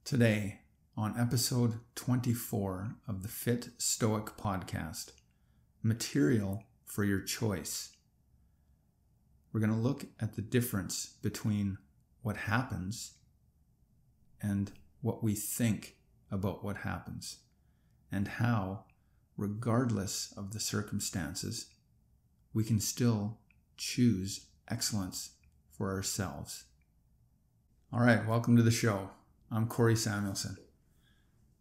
Today, on episode 24 of the Fit Stoic podcast, material for your choice, we're going to look at the difference between what happens and what we think about what happens, and how, regardless of the circumstances, we can still choose excellence for ourselves. All right, welcome to the show. I'm Corey Samuelson.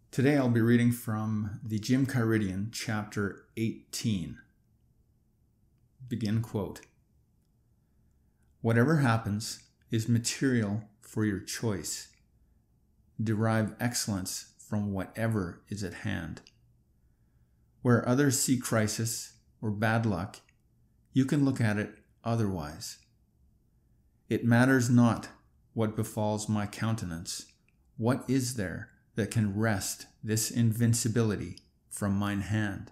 Today I'll be reading from the Gymchiridion, chapter 18. Begin quote. Whatever happens is material for your choice. Derive excellence from whatever is at hand. Where others see crisis or bad luck, you can look at it otherwise. It matters not what befalls my countenance. What is there that can wrest this invincibility from mine hand?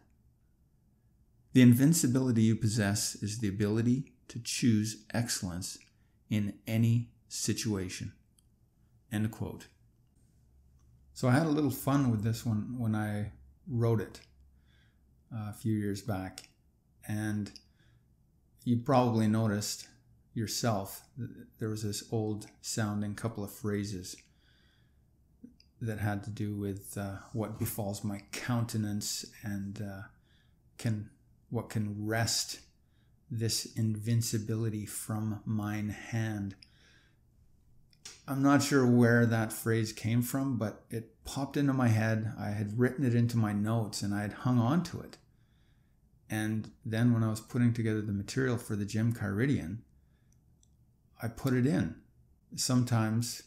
The invincibility you possess is the ability to choose excellence in any situation. End quote. So I had a little fun with this one when I wrote it a few years back. And you probably noticed yourself that there was this old sounding couple of phrases that had to do with what befalls my countenance and what can wrest this invincibility from mine hand. I'm not sure where that phrase came from, but it popped into my head. I had written it into my notes and I had hung on to it. And then when I was putting together the material for the Gymchiridion, I put it in. Sometimes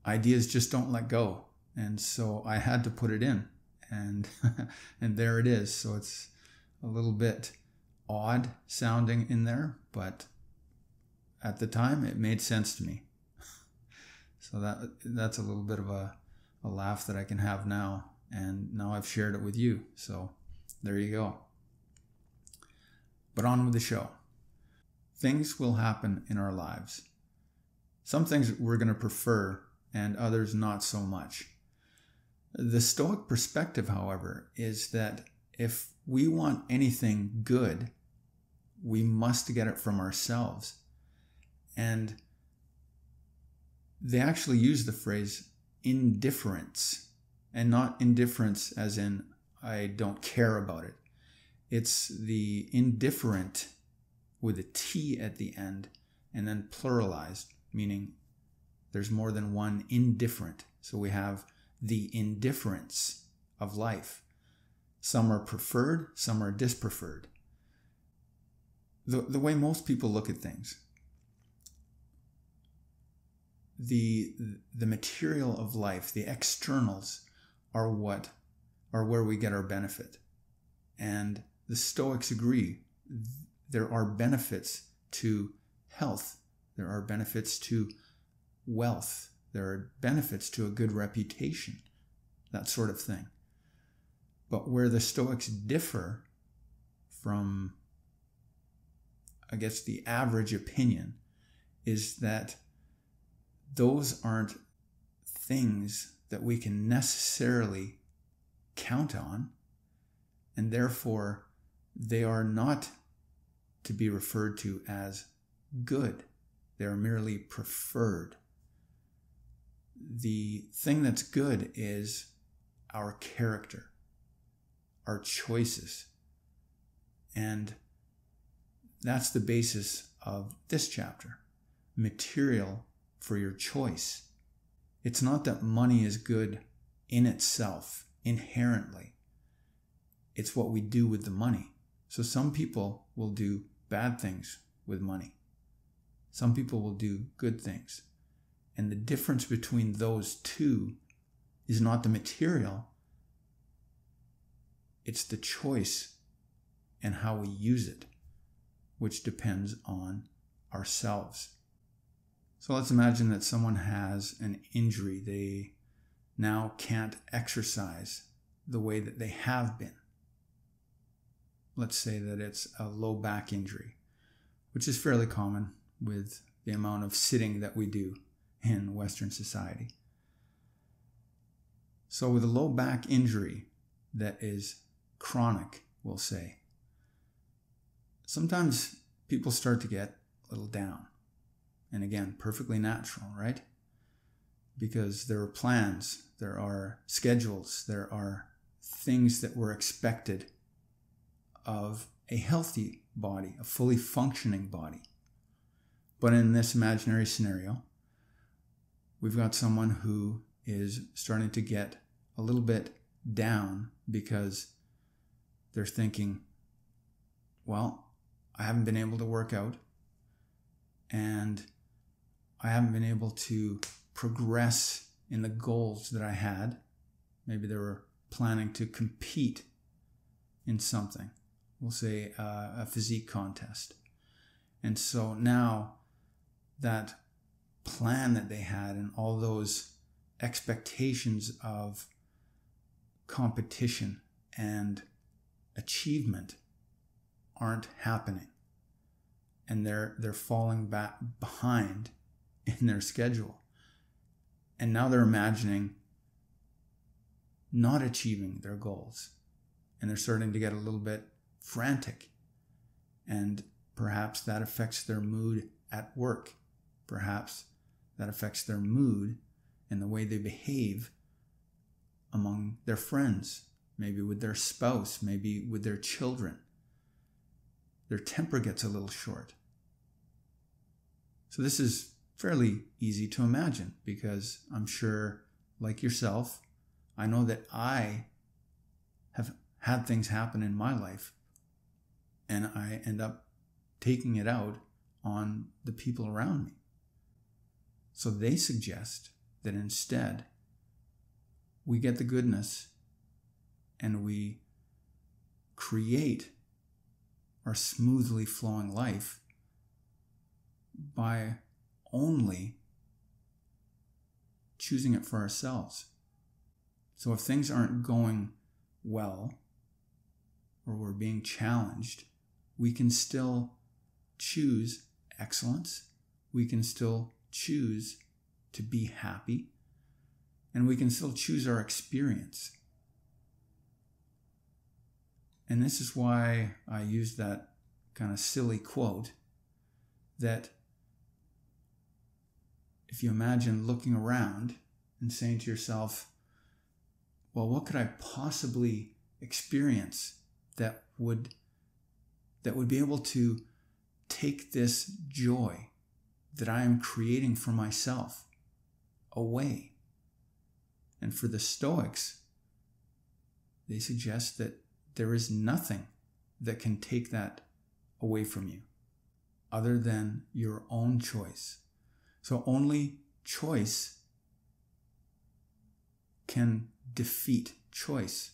ideas just don't let go. And so I had to put it in. And and there it is. So it's a little bit odd sounding in there, but at the time it made sense to me. So that's a little bit of a laugh that I can have now. And now I've shared it with you. So there you go. But on with the show. Things will happen in our lives. Some things we're going to prefer and others not so much. The Stoic perspective, however, is that if we want anything good, we must get it from ourselves. And they actually use the phrase indifference, and not indifference as in I don't care about it. It's the indifferent with a T at the end and then pluralized, meaning there's more than one indifferent. So we have the indifference of life. Some are preferred, some are dispreferred. The way most people look at things, the material of life, the externals are where we get our benefit. And the Stoics agree. There are benefits to health. There are benefits to wealth. There are benefits to a good reputation, that sort of thing. But where the Stoics differ from, I guess, the average opinion is that those aren't things that we can necessarily count on, and therefore they are not to be referred to as good. They are merely preferred. The thing that's good is our character, our choices. And that's the basis of this chapter. Material for your choice. It's not that money is good in itself, inherently. It's what we do with the money. So some people will do bad things with money. Some people will do good things. And the difference between those two is not the material. It's the choice and how we use it, which depends on ourselves. So let's imagine that someone has an injury. They now can't exercise the way that they have been. Let's say that it's a low back injury, which is fairly common with the amount of sitting that we do in Western society. So with a low back injury that is chronic, we'll say, sometimes people start to get a little down. And again, perfectly natural, right? Because there are plans, there are schedules, there are things that were expected of a healthy body, a fully functioning body. But in this imaginary scenario, we've got someone who is starting to get a little bit down because they're thinking, well, I haven't been able to work out and I haven't been able to progress in the goals that I had. Maybe they were planning to compete in something. We'll say a physique contest. And so now that plan that they had and all those expectations of competition and achievement aren't happening. And they're falling back behind in their schedule. And now they're imagining not achieving their goals. And they're starting to get a little bit frantic. And perhaps that affects their mood at work. Perhaps that affects their mood and the way they behave among their friends, maybe with their spouse, maybe with their children. Their temper gets a little short. So this is fairly easy to imagine because I'm sure, like yourself, I know that I have had things happen in my life and I end up taking it out on the people around me. So they suggest that instead we get the goodness and we create our smoothly flowing life by only choosing it for ourselves. So if things aren't going well or we're being challenged, we can still choose excellence. We can still choose to be happy. And we can still choose our experience. And this is why I used that kind of silly quote that if you imagine looking around and saying to yourself, well, what could I possibly experience that would be able to take this joy that I am creating for myself away? And for the Stoics, they suggest that there is nothing that can take that away from you other than your own choice. So only choice can defeat choice,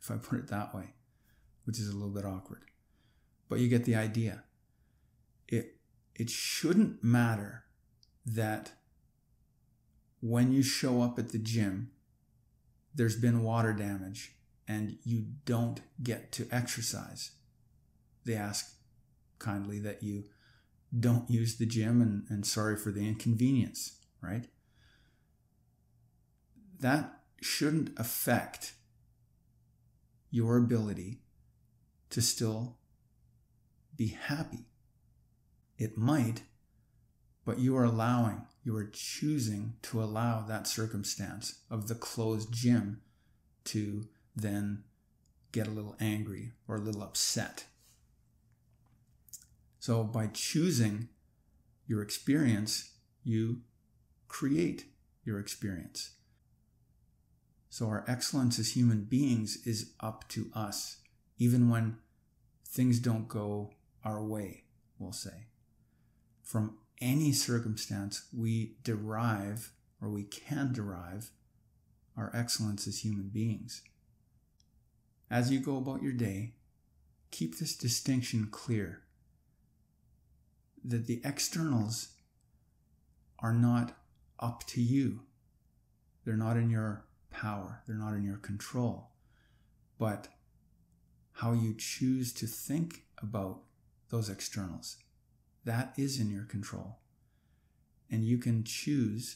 if I put it that way, which is a little bit awkward. But you get the idea. It shouldn't matter that when you show up at the gym, there's been water damage and you don't get to exercise. They ask kindly that you don't use the gym and sorry for the inconvenience, right? That shouldn't affect your ability to still be happy. It might, but you are choosing to allow that circumstance of the closed gym to then get a little angry or a little upset. So by choosing your experience, you create your experience. So our excellence as human beings is up to us, even when things don't go our way, we'll say. From any circumstance, we derive, or we can derive, our excellence as human beings. As you go about your day, keep this distinction clear, that the externals are not up to you. They're not in your power. They're not in your control. But how you choose to think about those externals, that is in your control. And you can choose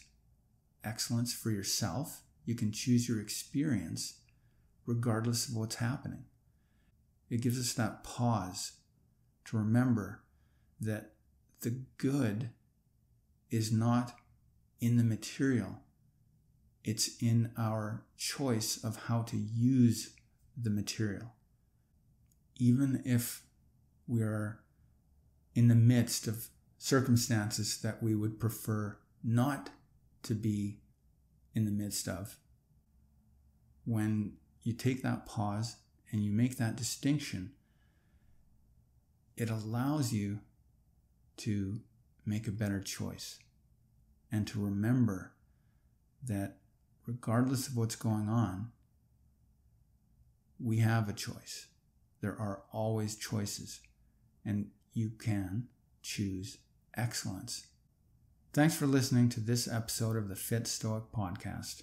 excellence for yourself you can choose your experience regardless of what's happening. It gives us that pause to remember that the good is not in the material. It's in our choice of how to use the material. Even if we are in the midst of circumstances that we would prefer not to be in the midst of, when you take that pause and you make that distinction, it allows you to make a better choice and to remember that regardless of what's going on, we have a choice. There are always choices, and you can choose excellence. Thanks for listening to this episode of the Fit Stoic podcast.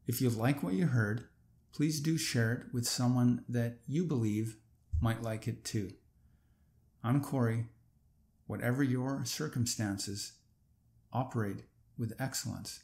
If you like what you heard, please do share it with someone that you believe might like it too. I'm Corey. Whatever your circumstances, operate with excellence.